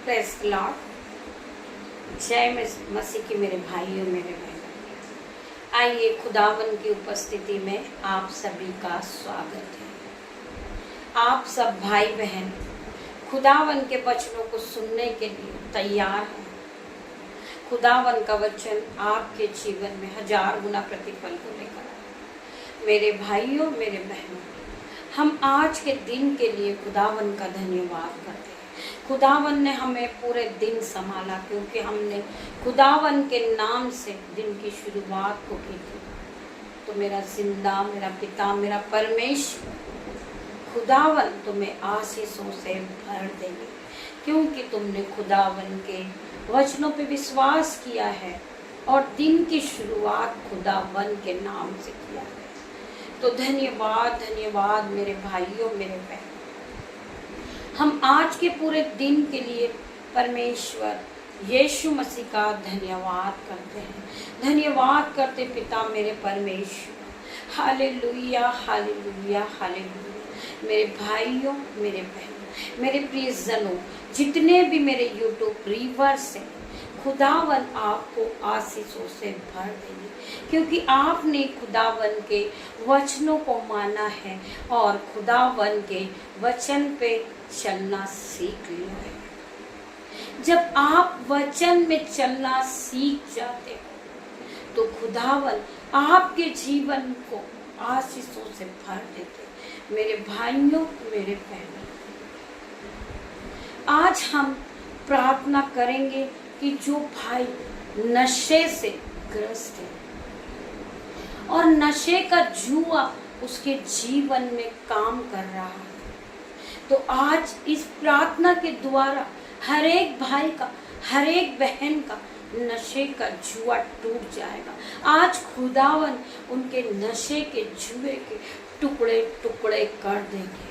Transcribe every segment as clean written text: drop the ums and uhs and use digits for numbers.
Praise the Lord. जय मसीह की मेरे भाइयों मेरे बहनों, आइए खुदावन की उपस्थिति में आप सभी का स्वागत है। आप सब भाई बहन खुदावन के वचनों को सुनने के लिए तैयार हैं। खुदावन का वचन आपके जीवन में 1000 गुना प्रतिफल को लेकर आए। मेरे भाइयों मेरे बहनों, हम आज के दिन के लिए खुदावन का धन्यवाद करते हैं। खुदावन ने हमें पूरे दिन संभाला, क्योंकि हमने खुदावन के नाम से दिन की शुरुआत को की थी। तो मेरा जिंदा मेरा पिता मेरा परमेश्वर खुदावन तुम्हें आशीषों से भर देंगे, क्योंकि तुमने खुदावन के वचनों पे विश्वास किया है और दिन की शुरुआत खुदावन के नाम से किया है। तो धन्यवाद धन्यवाद मेरे भाइयों मेरे बहनों। हम आज के पूरे दिन के लिए परमेश्वर यीशु मसीह का धन्यवाद करते हैं। धन्यवाद करते पिता मेरे परमेश्वर। Hallelujah hallelujah hallelujah. मेरे भाइयों मेरे बहनों मेरे प्रियजनों, जितने भी मेरे यूट्यूब व्यूअर्स हैं, खुदावन आपको आशीषों से भर देंगे, क्योंकि आपने खुदावन के वचनों को माना है और खुदावन के वचन पे चलना सीख लिया है। जब आप वचन में चलना सीख जाते हो तो खुदावन आपके जीवन को आशीषों से भर देते। मेरे भाइयों मेरे बहनों, आज हम प्रार्थना करेंगे कि जो भाई नशे से ग्रस्त है और नशे का जुआ उसके जीवन में काम कर रहा है, तो आज इस प्रार्थना के द्वारा हर एक भाई का हर एक बहन का नशे का जुआ टूट जाएगा। आज खुदावन उनके नशे के जुए के टुकड़े टुकड़े कर देंगे।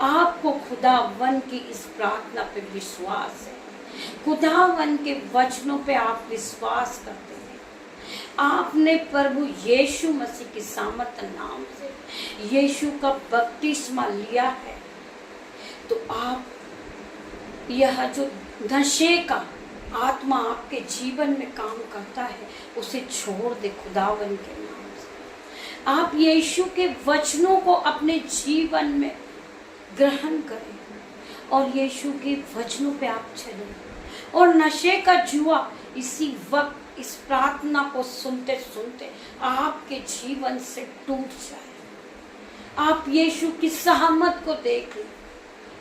आपको खुदावन की इस प्रार्थना पे विश्वास है, खुदावन के वचनों पे आप विश्वास करते हैं। आपने प्रभु यीशु मसीह की सामर्थ्य नाम से यीशु का बपतिस्मा लिया है, तो आप यह जो नशे का आत्मा आपके जीवन में काम करता है उसे छोड़ दे खुदावन के नाम से। आप यीशु के वचनों को अपने जीवन में ग्रहण करें और यीशु के वचनों पे आप चलें, और नशे का जुआ इसी वक्त इस प्रार्थना को सुनते सुनते आपके जीवन से टूट जाए। आप यीशु की सहमत को देख लें,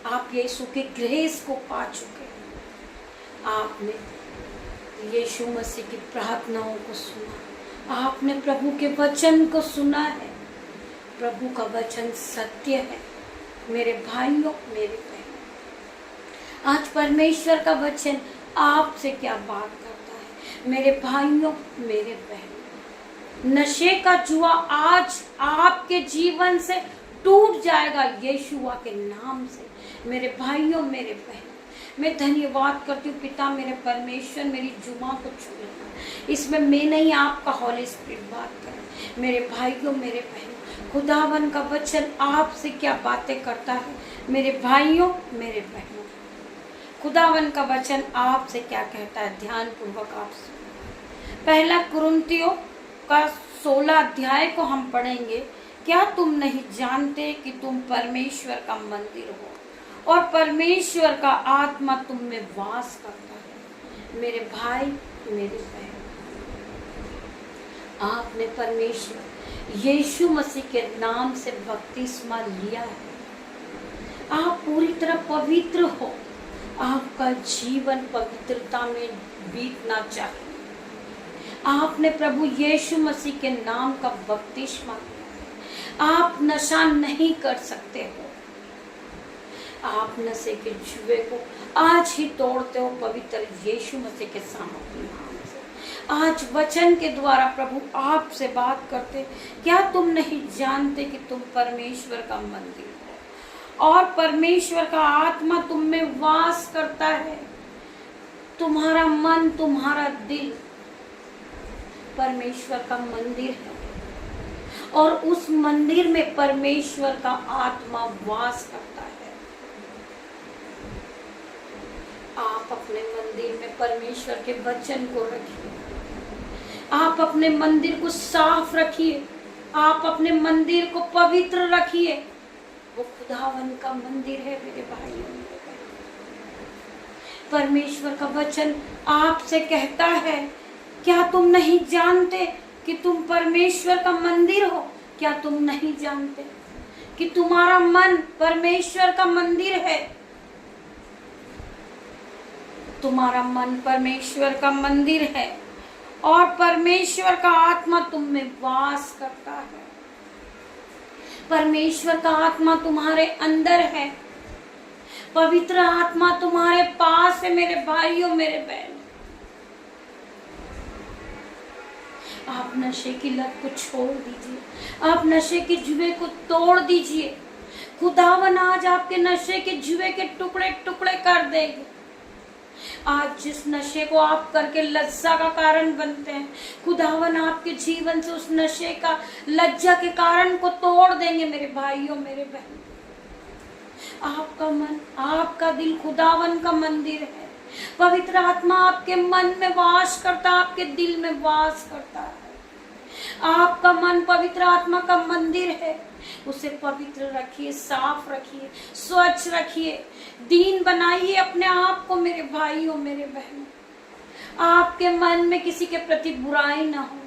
आप यीशु के ग्रेस को पा चुके हैं। आपने यीशु मसीह की प्रार्थनाओं को सुना, आपने प्रभु के वचन को सुना है। प्रभु का वचन सत्य है। मेरे भाइयों मेरे बहनों, आज परमेश्वर का वचन आपसे क्या बात करता है। मेरे भाइयों मेरे बहनों, नशे का जुआ आज आपके जीवन से टूट जाएगा यीशुआ के नाम से। मेरे भाइयों मेरे बहनों, मैं धन्यवाद करती हूँ पिता मेरे परमेश्वर, मेरी जुमा को छू लेना। इसमें मैं नहीं, आपका हॉली स्पिरिट बात करे। मेरे भाइयों मेरे बहनों, खुदावन का वचन आपसे क्या बातें करता है। मेरे भाइयों मेरे बहनों, खुदावन का वचन आपसे क्या कहता है, ध्यान पूर्वक आप सुनो। पहला कुरिन्थियों का 16 अध्याय को हम पढ़ेंगे। क्या तुम नहीं जानते कि तुम परमेश्वर का मंदिर हो और परमेश्वर का आत्मा तुम में वास करता है। मेरे भाई मेरे बहन, आपने परमेश्वर यीशु मसीह के नाम से बपतिस्मा लिया है। आप पूरी तरह पवित्र हो। आपका जीवन पवित्रता में बीतना चाहिए। आपने प्रभु यीशु मसीह के नाम का बपतिस्मा लिया। आप नशा नहीं कर सकते हो। आप नशे के जुए को आज ही तोड़ते हो पवित्र यीशु मसीह के सामर्थ्य नाम से। आज वचन के द्वारा प्रभु आपसे बात करते। क्या तुम नहीं जानते कि तुम परमेश्वर का मंदिर हो और परमेश्वर का आत्मा तुम में वास करता है। तुम्हारा मन तुम्हारा दिल परमेश्वर का मंदिर है और उस मंदिर में परमेश्वर का आत्मा वास करता है। अपने मंदिर में परमेश्वर के वचन को रखिए। आप अपने मंदिर को साफ रखिए, आप अपने मंदिर को पवित्र रखिए। वो खुदावन का मंदिर है मेरे भाइयों, मेरे बहनों। परमेश्वर का वचन आपसे कहता है, क्या तुम नहीं जानते कि तुम परमेश्वर का मंदिर हो? क्या तुम नहीं जानते कि तुम्हारा मन परमेश्वर का मंदिर है? तुम्हारा मन परमेश्वर का मंदिर है और परमेश्वर का आत्मा तुम में वास करता है। परमेश्वर का आत्मा तुम्हारे अंदर है, पवित्र आत्मा तुम्हारे पास है मेरे भाइयों, मेरे बहनों। आप नशे की लत को छोड़ दीजिए, आप नशे के जुए को तोड़ दीजिए। खुदावन आज आपके नशे के जुए के टुकड़े टुकड़े कर देंगे। आज जिस नशे को आप करके लज्जा का कारण बनते हैं, खुदावन आपके जीवन से उस नशे का लज्जा के कारण को तोड़ देंगे मेरे भाइयों, मेरे बहनों। आपका मन, आपका दिल खुदावन का मंदिर है। पवित्र आत्मा आपके मन में वास करता, आपके दिल में वास करता है। आपका मन पवित्र आत्मा का मंदिर है, उसे पवित्र रखिए, साफ रखिए, स्वच्छ रखिए, दीन बनाइए अपने आप को मेरे भाइयों, मेरे बहनों। आपके मन में किसी के प्रति बुराई ना हो,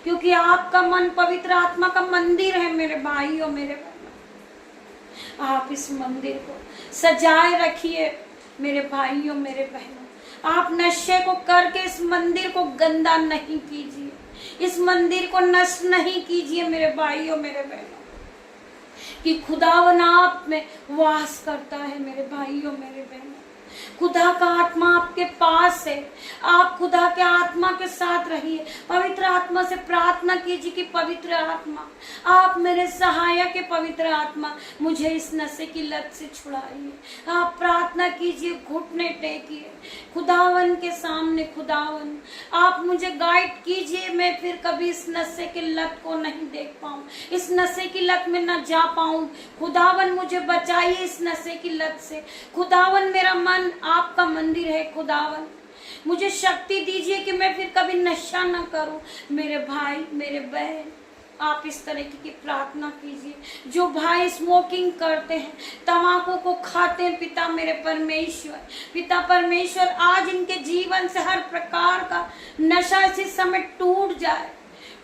क्योंकि आपका मन पवित्र आत्मा का मंदिर है मेरे भाइयों, मेरे बहनों। आप इस मंदिर को सजाए रखिए मेरे भाइयों, मेरे बहनों। आप नशे को करके इस मंदिर को गंदा नहीं कीजिए, इस मंदिर को नष्ट नहीं कीजिए मेरे भाइयों, मेरे बहनों, कि खुदावन आप में वास करता है मेरे भाइयों, मेरे बहनों। खुदा का आत्मा आपके पास है, आप खुदा के आत्मा के साथ रहिए। पवित्र आत्मा से प्रार्थना कीजिए कि पवित्र आत्मा, आप मेरे सहायक है। पवित्र आत्मा, मुझे इस नशे की लत से छुड़ाइए। आप प्रार्थना कीजिए, घुटने टेकिए खुदावन के सामने। खुदावन, आप मुझे गाइड कीजिए, मैं फिर कभी इस नशे की लत को नहीं देख पाऊं, इस नशे की लत में न जा पाऊं। खुदावन, मुझे बचाइए इस नशे की लत से। खुदावन, मेरा मन आपका मंदिर है। खुदावन, मुझे शक्ति दीजिए कि मैं फिर कभी नशा न करूं। मेरे भाई, मेरे बहन, आप इस तरह की प्रार्थना कीजिए। जो भाई स्मोकिंग करते हैं, तंबाकू को खाते हैं, पिता मेरे परमेश्वर, पिता परमेश्वर, आज इनके जीवन से हर प्रकार का नशा इसी समय टूट जाए,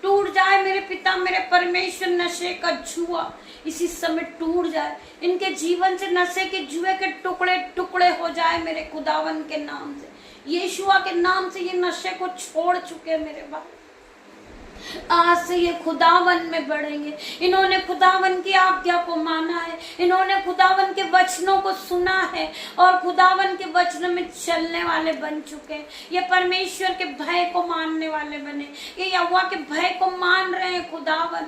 टूट जाए मेरे पिता, मेरे परमेश्वर। नशे का जुआ इसी समय टूट जाए, इनके जीवन से नशे के जुए के टुकड़े टुकड़े हो जाए मेरे खुदावन के नाम से। यीशुआ के नाम से ये नशे को छोड़ चुके मेरे भाई, आज से ये खुदावन में बढ़ेंगे। इन्होंने खुदावन की आज्ञा को माना है, इन्होंने खुदावन के वचनों को सुना है और खुदावन के वचनों में चलने वाले बन चुके हैं। ये परमेश्वर के भय को मानने वाले बने, ये यहोवा के भय को मान रहे हैं। खुदावन,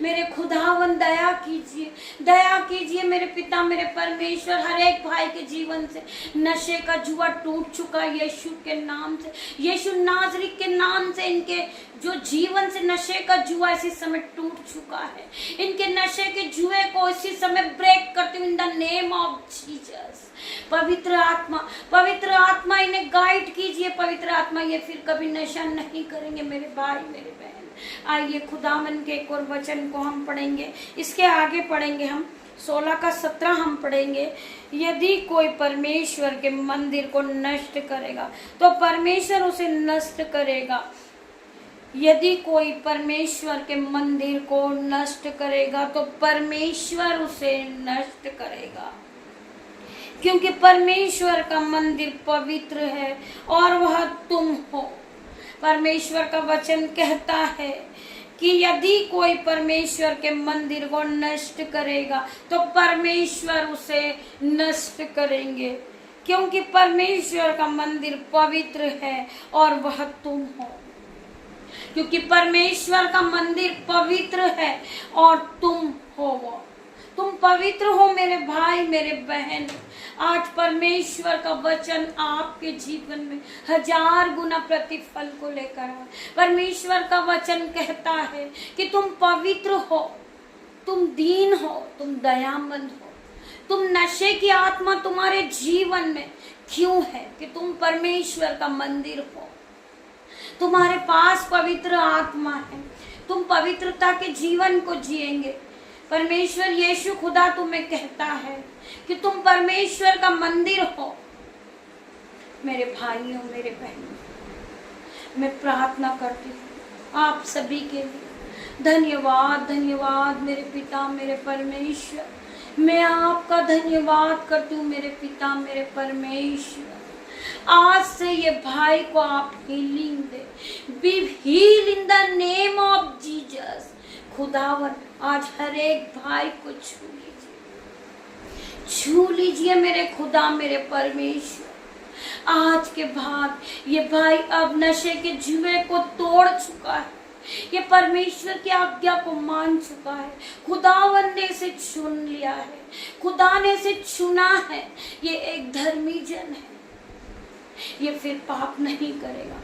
मेरे खुदावन, दया कीजिए, दया कीजिए मेरे पिता, मेरे परमेश्वर। हर एक भाई के जीवन से नशे का जुआ टूट चुका है यीशु के नाम से, यीशु नाज़री के नाम से। इनके जो जीवन से नशे का जुआ इसी समय टूट चुका है, इनके नशे के जुए को इसी समय ब्रेक करते हुए इन द नेम ऑफ जीसस। पवित्र आत्मा, पवित्र आत्मा, इन्हें गाइड कीजिए। पवित्र आत्मा, ये फिर कभी नशा नहीं करेंगे मेरे भाई, मेरे बहन। आइए खुदावन के एक और वचन को हम पढ़ेंगे, इसके आगे पढ़ेंगे हम 16 का 17 हम पढ़ेंगे। यदि कोई परमेश्वर के मंदिर को नष्ट करेगा तो परमेश्वर उसे नष्ट करेगा। यदि कोई परमेश्वर के मंदिर को नष्ट करेगा तो परमेश्वर उसे नष्ट करेगा, क्योंकि परमेश्वर का मंदिर पवित्र है और वह तुम हो। परमेश्वर का वचन कहता है कि यदि कोई परमेश्वर के मंदिर को नष्ट करेगा तो परमेश्वर उसे नष्ट करेंगे, क्योंकि परमेश्वर का मंदिर पवित्र है और वह तुम हो। क्योंकि परमेश्वर का मंदिर पवित्र है और तुम हो वो। तुम पवित्र हो मेरे भाई, मेरे बहन। आज परमेश्वर का वचन आपके जीवन में 1000 गुना प्रतिफल को लेकर आए। परमेश्वर का वचन कहता है कि तुम पवित्र हो, तुम दीन हो, तुम दयामंद हो, तुम नशे की आत्मा तुम्हारे जीवन में क्यों है कि तुम परमेश्वर का मंदिर हो, तुम्हारे पास पवित्र आत्मा है, तुम पवित्रता के जीवन को जिएंगे। परमेश्वर यीशु खुदा तुम्हें कहता है कि तुम परमेश्वर का मंदिर हो। मेरे भाइयों, मेरे बहनों, मैं प्रार्थना करती हूँ आप सभी के लिए। धन्यवाद, धन्यवाद मेरे पिता, मेरे परमेश्वर। मैं आपका धन्यवाद करती हूँ मेरे पिता, मेरे परमेश्वर। आज से ये भाई को आप हीलिंग दे, be heal in the name of Jesus. खुदावन आज हर एक भाई को छू लीजिए, छू लीजिए मेरे खुदा, मेरे परमेश्वर। आज के बाद ये भाई अब नशे के जुए को तोड़ चुका है, ये परमेश्वर की आज्ञा को मान चुका है। खुदावन ने इसे चुन लिया है, खुदा ने इसे चुना है। ये एक धर्मी जन है, ये फिर पाप नहीं करेगा।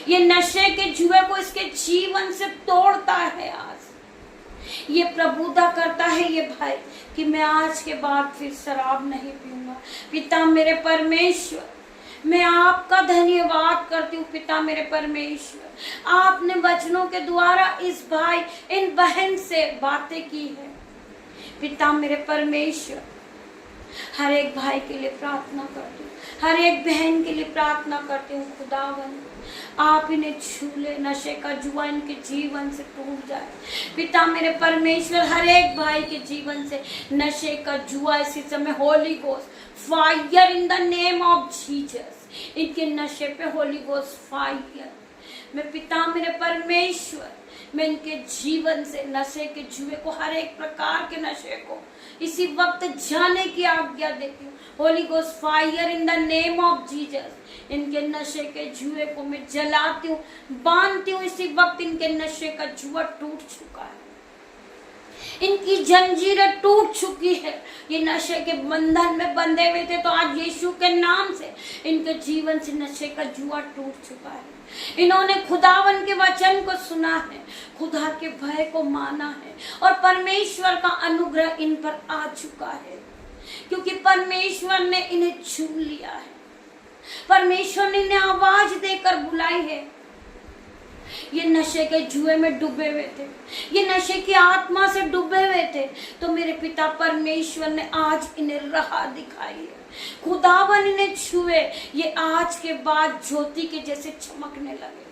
ये नशे के जुए को इसके जीवन से तोड़ता है। आज ये प्रभुता करता है ये भाई कि मैं आज के बाद फिर शराब नहीं पीऊंगा। पिता मेरे परमेश्वर, मैं आपका धन्यवाद करती हूँ पिता मेरे परमेश्वर। आपने वचनों के द्वारा इस भाई, इन बहन से बातें की है। पिता मेरे परमेश्वर, हर एक भाई के लिए प्रार्थना करती हूँ, हर एक बहन के लिए प्रार्थना करती हूँ। खुदावन आप इन्हें छू ले, नशे का जुआ इनके जीवन से टूट जाए। पिता मेरे परमेश्वर, हर एक भाई के जीवन से नशे का जुआ इसी समय Holi ghost fire in the name of Jesus, इनके नशे पे होली गोस्ट फायर। मैं पिता मेरे परमेश्वर, मैं इनके जीवन से नशे के जुए को, हर एक प्रकार के नशे को इसी वक्त जाने की आज्ञा देती हूँ। Holi ghost fire in the name of Jesus. इनके नशे के जुए को मैं जलाती हूँ, बांधती हूँ। इसी वक्त इनके नशे का जुआ टूट चुका है, इनकी जंजीरें टूट चुकी है। ये नशे के बंधन में बंधे हुए थे, तो आज यीशु के नाम से इनके जीवन से नशे का जुआ टूट चुका है। इन्होंने खुदावन के वचन को सुना है, खुदा के भय को माना है, और परमेश्वर का अनुग्रह इन पर आ चुका है, क्योंकि परमेश्वर ने इन्हें छू लिया है। परमेश्वर ने इन्हें आवाज देकर बुलाई है। ये नशे के जुए में डूबे हुए थे, ये नशे की आत्मा से डूबे हुए थे, तो मेरे पिता परमेश्वर ने आज इन्हें राह दिखाई है। खुदावन इन्हें छुए, ये आज के बाद ज्योति के जैसे चमकने लगे।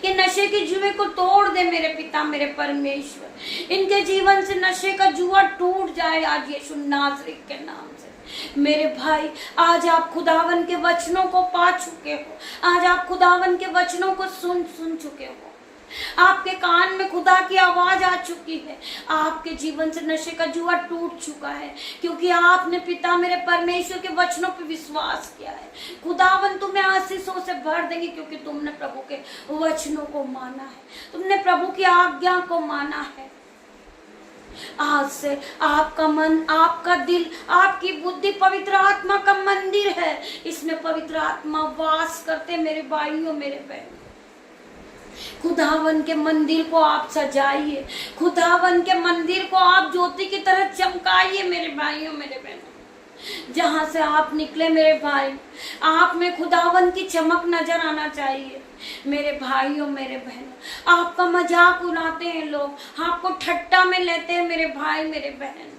ये नशे के जुए को तोड़ दे मेरे पिता मेरे परमेश्वर। इनके जीवन से नशे का जुआ टूट जाए आज यीशु नासरी के नाम से। मेरे भाई, आज आप खुदावन के वचनों को पा चुके हो, आज आप खुदावन के वचनों को सुन चुके हो। आपके कान में खुदा की आवाज आ चुकी है, आपके जीवन से नशे का जुआ टूट चुका है, क्योंकि आपने पिता मेरे परमेश्वर के वचनों पर विश्वास किया है। खुदावन तुम्हें आशीषों से भर देंगे, क्योंकि तुमने प्रभु के वचनों को माना है, तुमने प्रभु की आज्ञा को माना है। आज से आपका मन, आपका दिल, आपकी बुद्धि पवित्र आत्मा का मंदिर है। इसमें पवित्र आत्मा वास करते मेरे भाइयों, मेरे बहनों। खुदावन के मंदिर को आप सजाइए, खुदावन के मंदिर को आप ज्योति की तरह चमकाइए मेरे भाइयों, मेरे बहनों। जहां से आप निकले मेरे भाई, आप में खुदावन की चमक नजर आना चाहिए मेरे भाइयों, मेरे बहनों। आपका मजाक उड़ाते हैं लोग, आपको ठट्टा में लेते हैं मेरे भाई, मेरे बहन।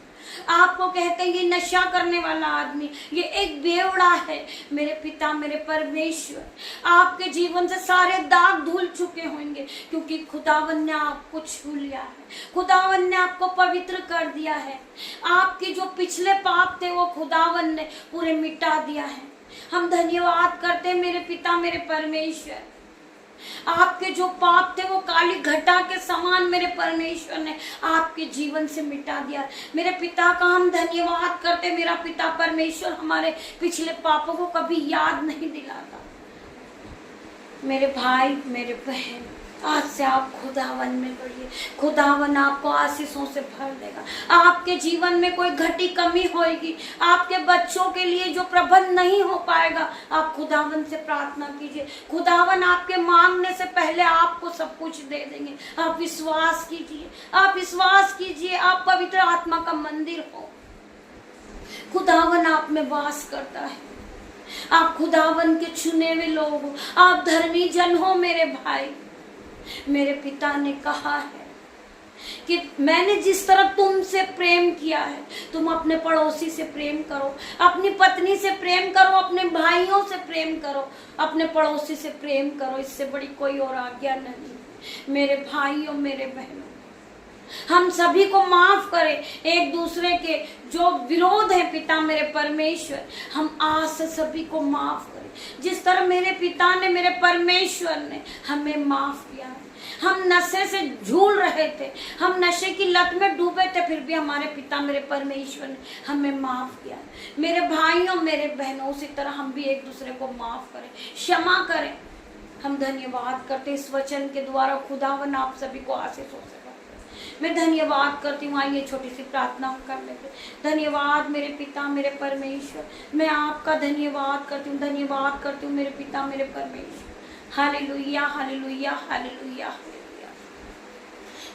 आपको कहते हैं ये नशा करने वाला आदमी, ये एक बेवड़ा है। मेरे पिता मेरे परमेश्वर, आपके जीवन से सारे दाग धुल चुके होंगे, क्योंकि खुदावन ने आपको छू लिया है, खुदावन ने आपको पवित्र कर दिया है। आपके जो पिछले पाप थे वो खुदावन ने पूरे मिटा दिया है। हम धन्यवाद करते हैं मेरे पिता मेरे परमेश्वर। आपके जो पाप थे वो काली घटा के समान मेरे परमेश्वर ने आपके जीवन से मिटा दिया। मेरे पिता का हम धन्यवाद करते। मेरा पिता परमेश्वर हमारे पिछले पापों को कभी याद नहीं दिलाता। मेरे भाई मेरे बहन, आज से आप खुदावन में बढ़िए, खुदावन आपको आशीषों से भर देगा। आपके जीवन में कोई घटी कमी होगी, आपके बच्चों के लिए जो प्रबंध नहीं हो पाएगा, आप खुदावन से प्रार्थना कीजिए। खुदावन आपके मांगने से पहले आपको सब कुछ दे देंगे। आप विश्वास कीजिए, आप विश्वास कीजिए। आप पवित्र आत्मा का मंदिर हो, खुदावन आप में वास करता है। आप खुदावन के चुने हुए लोग हो, आप धर्मी जन हो मेरे भाई। मेरे पिता ने कहा है कि मैंने जिस तरह तुमसे प्रेम किया है, तुम अपने पड़ोसी से प्रेम करो, अपनी पत्नी से प्रेम करो, अपने भाइयों से प्रेम करो, अपने पड़ोसी से प्रेम करो। इससे बड़ी कोई और आज्ञा नहीं। मेरे भाइयों, मेरे बहनों, हम सभी को माफ करें एक दूसरे के जो विरोध है पिता मेरे परमेश्वर, हम आज से सभी को माफ करें जिस तरह मेरे पिता ने, मेरे परमेश्वर ने हमें माफ किया है। हम नशे से झूल रहे थे, हम नशे की लत में डूबे थे, फिर भी हमारे पिता मेरे परमेश्वर ने हमें माफ किया। मेरे भाइयों, मेरे बहनों, उसी तरह हम भी एक दूसरे को माफ करें, क्षमा करें। हम धन्यवाद करते इस वचन के द्वारा खुदावन आप सभी को आशीष हो सके। मैं धन्यवाद करती हूँ। आइए छोटी सी प्रार्थना कर लेते। धन्यवाद मेरे पिता मेरे परमेश्वर, मैं आपका धन्यवाद करती हूँ, धन्यवाद करती हूँ मेरे पिता मेरे परमेश्वर। Hallelujah, hallelujah, hallelujah, hallelujah.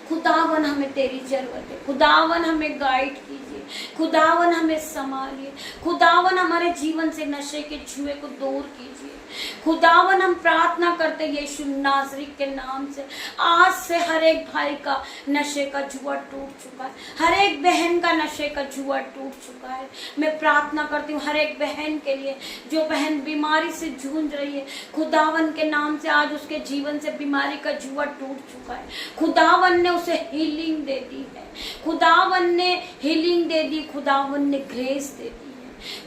खुदावन हमें तेरी जरूरत है, खुदावन हमें गाइड कीजिए, खुदावन हमें संभालिए, खुदावन हमारे जीवन से नशे के जुए को दूर कीजिए। खुदावन हम प्रार्थना करते यीशु नासरी के नाम से, आज से हर एक भाई का नशे का जुआ टूट चुका है, हर एक बहन का नशे का जुआ टूट चुका है। मैं प्रार्थना करती हूँ हर एक बहन के लिए जो बहन बीमारी से जूझ रही है, खुदावन के नाम से आज उसके जीवन से बीमारी का जुआ टूट चुका है। खुदावन ने उसे हीलिंग दे दी है, खुदावन ने हीलिंग दे दी, खुदावन ने ग्रेस दे दी,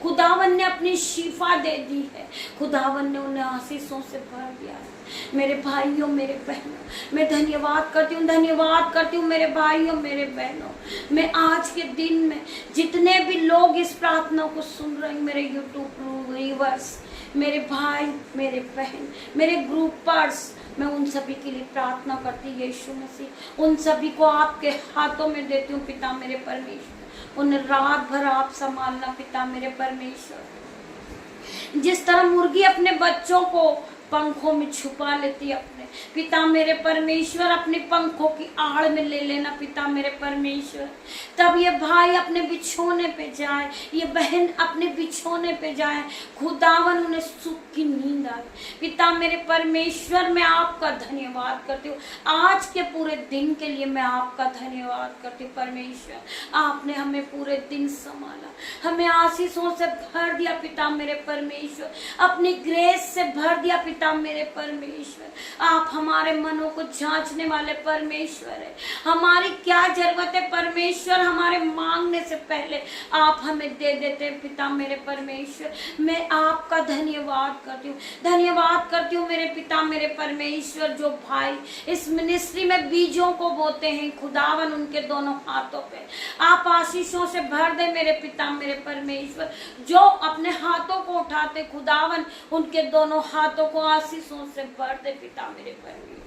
खुदावन ने अपनी शिफा दे दी है, खुदावन ने उन्हें आशीषों से भर दिया है। मेरे भाइयों, मेरे बहनों, मैं धन्यवाद करती हूँ, धन्यवाद करती हूँ मेरे भाइयों, मेरे बहनों। मैं आज के दिन में जितने भी लोग इस प्रार्थना को सुन रहे हैं, मेरे यूट्यूब व्यूअर्स, मेरे भाई, मेरे बहन, मेरे ग्रुपर्स, मैं उन सभी के लिए प्रार्थना करती हूँ यीशु मसीह। उन सभी को आपके हाथों में देती हूँ पिता मेरे परमेश्वर। उन्हें रात भर आप संभालना पिता मेरे परमेश्वर। जिस तरह मुर्गी अपने बच्चों को पंखों में छुपा लेती है, अपने पिता मेरे परमेश्वर अपने पंखों की आड़ में ले लेना पिता मेरे परमेश्वर। तब ये भाई अपने बिछोने पे जाए, ये बहन अपने बिछोने पे जाए, खुदावन उन्हें सुख की नींद आए। पिता मेरे परमेश्वर, मैं आपका धन्यवाद करती हूँ आज के पूरे दिन के लिए। मैं आपका धन्यवाद करती हूँ परमेश्वर, आपने हमें पूरे दिन संभाला, हमें आशीषों से भर दिया पिता मेरे परमेश्वर, अपनी ग्रेस से भर दिया पिता मेरे परमेश्वर। आप हमारे मनों को जांचने वाले परमेश्वर है, हमारी क्या जरूरत है परमेश्वर, हमारे मांगने से पहले आप हमें दे देते हैं पिता मेरे परमेश्वर। मैं आपका धन्यवाद करती हूँ, धन्यवाद करती हूँ मेरे पिता मेरे परमेश्वर। जो भाई इस मिनिस्ट्री में बीजों को बोते हैं, खुदावन उनके दोनों हाथों पे आप आशीषों से भर दे मेरे पिता मेरे परमेश्वर। जो अपने हाथों को उठाते, खुदावन उनके दोनों हाथों को आशीषों से भर दे पिता मेरे परमेश्वर।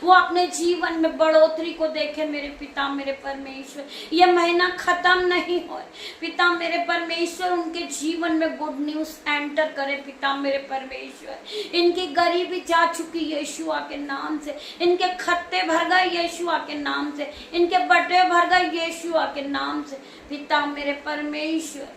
वो अपने जीवन में बढ़ोतरी को देखे मेरे पिता मेरे परमेश्वर। ये महीना खत्म नहीं हो पिता मेरे परमेश्वर, उनके जीवन में गुड न्यूज एंटर करे पिता मेरे परमेश्वर। इनकी गरीबी जा चुकी यीशुआ के नाम से, इनके खत्ते भर गए यीशुआ के नाम से, इनके बटे भर गए यीशुआ के नाम से पिता मेरे परमेश्वर।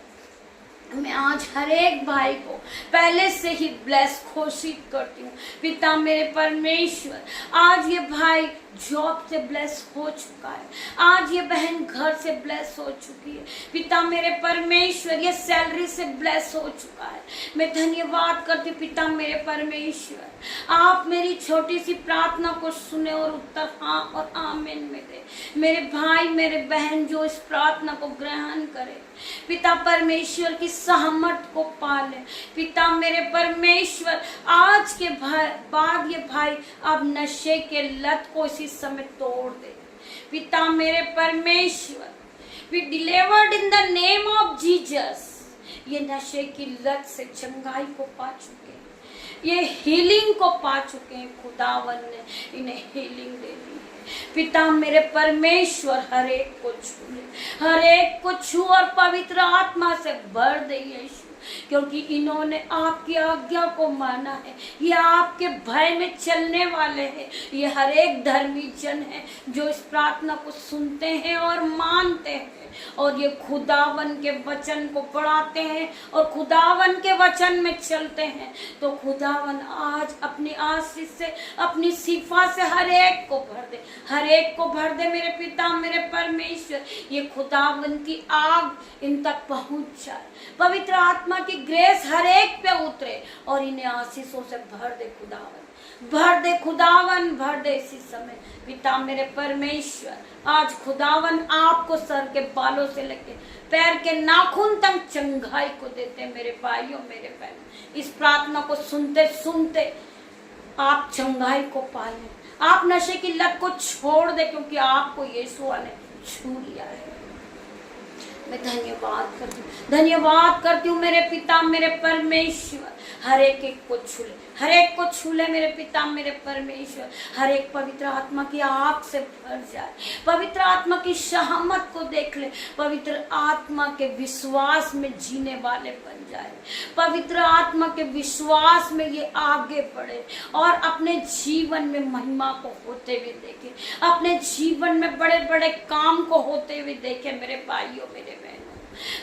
मैं आज हर एक भाई को पहले से ही ब्लेस घोषित करती हूँ पिता मेरे परमेश्वर। आज ये भाई जॉब से ब्लेस हो चुका है, आज ये बहन घर से ब्लेस हो चुकी है पिता मेरे परमेश्वर, ये सैलरी से ब्लेस हो चुका है। मैं धन्यवाद करती पिता मेरे परमेश्वर, आप मेरी छोटी सी प्रार्थना को सुने और उत्तर हाँ और आमीन में दे। मेरे भाई मेरे बहन जो इस प्रार्थना को ग्रहण करे पिता परमेश्वर की सहमत को पाले पिता मेरे परमेश्वर। आज के बाद ये भाई अब नशे के लत को इसी समय तोड़ दे पिता मेरे परमेश्वर। We delivered in the name of Jesus. ये नशे की लत से चंगाई को पा चुके हैं, ये हीलिंग को पा चुके हैं, खुदावन ने इन्हें हीलिंग दे दी है पिता मेरे परमेश्वर। हर एक को छू ले, हर एक को छू और पवित्र आत्मा से भर दे यीशु, क्योंकि इन्होंने आपकी आज्ञा को माना है, ये आपके भय में चलने वाले हैं। ये हर एक धर्मी जन है जो इस प्रार्थना को सुनते हैं और मानते हैं और ये खुदावन के वचन को पढ़ाते हैं और खुदावन के वचन में चलते हैं, तो खुदावन आज अपनी आशीष से, अपनी शिफा से हर एक को भर दे, हर एक को भर दे मेरे पिता, मेरे परमेश्वर। ये खुदावन की आग इन तक पहुंच जाए, पवित्र आत्मा की ग्रेस हर एक पे उतरे और इन्हें आशीषों से भर दे खुदावन, भर दे खुदावन, भर दे इसी समय पिता मेरे परमेश्वर। आज खुदावन आपको सर के बालों से लेके पैर के नाखून तक चंगाई को देते मेरे भाइयों, मेरे बहनों। इस प्रार्थना को सुनते सुनते आप चंगाई को पाए, आप नशे की लत को छोड़ दे, क्योंकि आपको यीशु ने छू लिया है। मैं धन्यवाद करती हूँ मेरे पिता, मेरे परमेश्वर। हर एक को छू ले, हर एक को छू ले मेरे पिता, मेरे परमेश्वर। हर एक पवित्र आत्मा की आग से भर जाए, पवित्र आत्मा की शहामत को देख ले, पवित्र आत्मा के विश्वास में जीने वाले बन जाए, पवित्र आत्मा के विश्वास में ये आगे बढ़े और अपने जीवन में महिमा को होते हुए देखे, अपने जीवन में बड़े बड़े काम को होते हुए देखे मेरे भाइयों, मेरे बहनों।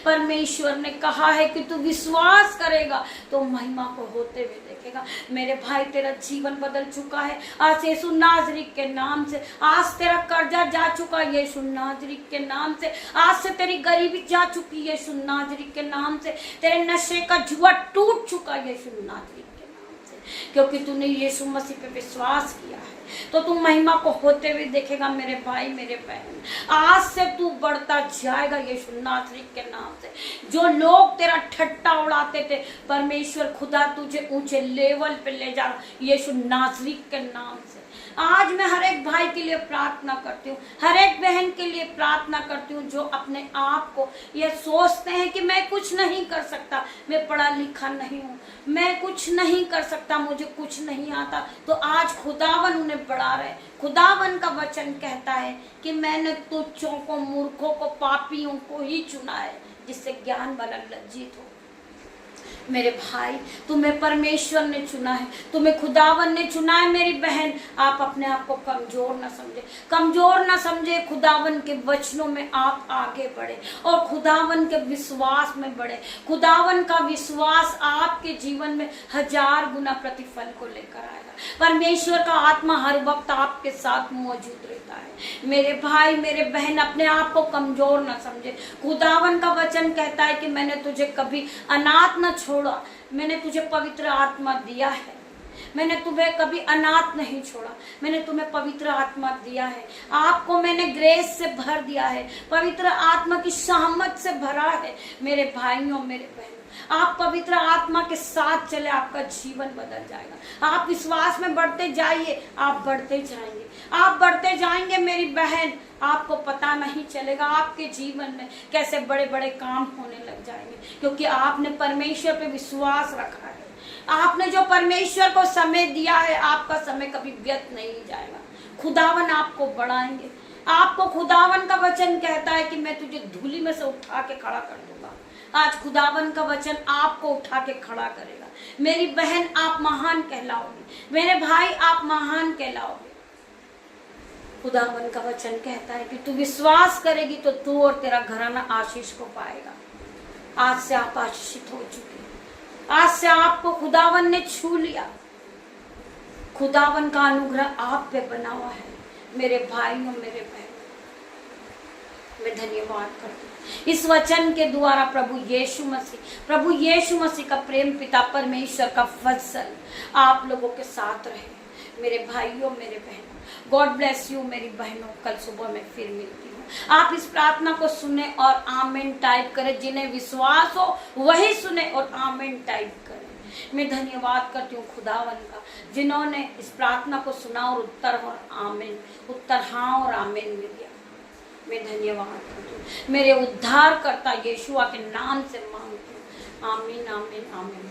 परमेश्वर ने कहा है कि तू विश्वास करेगा तो महिमा को होते हुए देखेगा। मेरे भाई, तेरा जीवन बदल चुका है आज यीशु नाज़री के नाम से। आज तेरा कर्जा जा चुका है यीशु नाज़री के नाम से। आज से तेरी गरीबी जा चुकी है यीशु नाज़री के नाम से। तेरे नशे का जुआ टूट चुका है यीशु नाज़री के नाम से, क्योंकि तूने यीशु मसीह पे विश्वास किया है। तो तू महिमा को होते हुए देखेगा मेरे भाई, मेरे बहन। आज से तू बढ़ता जाएगा यीशु नाज़री के नाम से। जो लोग तेरा ठट्टा उड़ाते थे, परमेश्वर खुदा तुझे ऊंचे लेवल पे ले जा यीशु नाज़री के नाम से। आज मैं हर एक भाई के लिए प्रार्थना करती हूँ, हर एक बहन के लिए प्रार्थना करती हूँ जो अपने आप को ये सोचते हैं कि मैं कुछ नहीं कर सकता, मैं पढ़ा लिखा नहीं हूँ, मैं कुछ नहीं कर सकता, मुझे कुछ नहीं आता। तो आज खुदावन उन्हें बढ़ा रहे। खुदावन का वचन कहता है कि मैंने तुच्छों को, मूर्खों को, पापियों को ही चुना है, जिससे ज्ञान वाला लज्जित हो। मेरे भाई, तुम्हें परमेश्वर ने चुना है, तुम्हें खुदावन ने चुना है। मेरी बहन, आप अपने आप को कमजोर ना समझे, कमजोर ना समझे। खुदावन के वचनों में आप आगे बढ़े और खुदावन के विश्वास में बढ़े। खुदावन का विश्वास आपके जीवन में 1000 गुना प्रतिफल को लेकर आएगा। परमेश्वर का आत्मा हर वक्त आपके साथ मौजूद रहता है। मेरे भाई, मेरे बहन, अपने आप को कमजोर ना समझे। खुदावन का वचन कहता है कि मैंने तुझे कभी अनाथ न छोड़ा, मैंने तुझे पवित्र आत्मा दिया है, मैंने तुम्हें कभी अनाथ नहीं छोड़ा, मैंने तुम्हें पवित्र आत्मा दिया है। आपको मैंने ग्रेस से भर दिया है, पवित्र आत्मा की सहमत से भरा है। मेरे भाइयों, मेरे बहनों, आप पवित्र आत्मा के साथ चले, आपका जीवन बदल जाएगा। आप विश्वास में बढ़ते जाइए, आप बढ़ते जाएंगे, आप बढ़ते जाएंगे मेरी बहन। आपको पता नहीं चलेगा आपके जीवन में कैसे बड़े बड़े काम होने लग जाएंगे, क्योंकि आपने परमेश्वर पे विश्वास रखा है। आपने जो परमेश्वर को समय दिया है, आपका समय कभी व्यर्थ नहीं जाएगा। खुदावन आपको बढ़ाएंगे। आपको खुदावन का वचन कहता है कि मैं तुझे धूली में से उठा के खड़ा कर दूंगा। आज खुदावन का वचन आपको उठा के खड़ा करेगा। मेरी बहन, आप महान कहलाओगे। मेरे भाई, आप महान कहलाओगे। खुदावन का वचन कहता है कि तू विश्वास करेगी तो तू और तेरा घराना आशीष को पाएगा। आज से आप आशीषित हो चुके हैं। आज से आपको खुदावन ने छू लिया। खुदावन का अनुग्रह आप पे बना हुआ है। मेरे भाइयों, मेरे बहनों, मैं धन्यवाद करती हूँ इस वचन के द्वारा। प्रभु यीशु मसीह का प्रेम, पिता परमेश्वर का फजल आप लोगों के साथ रहे। मेरे भाइयों, मेरे बहनों, गॉड ब्लेस यू मेरी बहनों। कल सुबह मैं फिर मिलती हूँ। आप इस प्रार्थना को सुने और आमीन टाइप करें। जिन्हें विश्वास हो वही सुने और आमीन टाइप करें। मैं धन्यवाद करती हूँ खुदावन का, जिन्होंने इस प्रार्थना को सुना और उत्तर हाँ और आमीन मिल गया। मैं धन्यवाद करती हूँ। मेरे उद्धारकर्ता यीशुआ के नाम से मांगती हूँ। आमीन, आमीन, आमीन।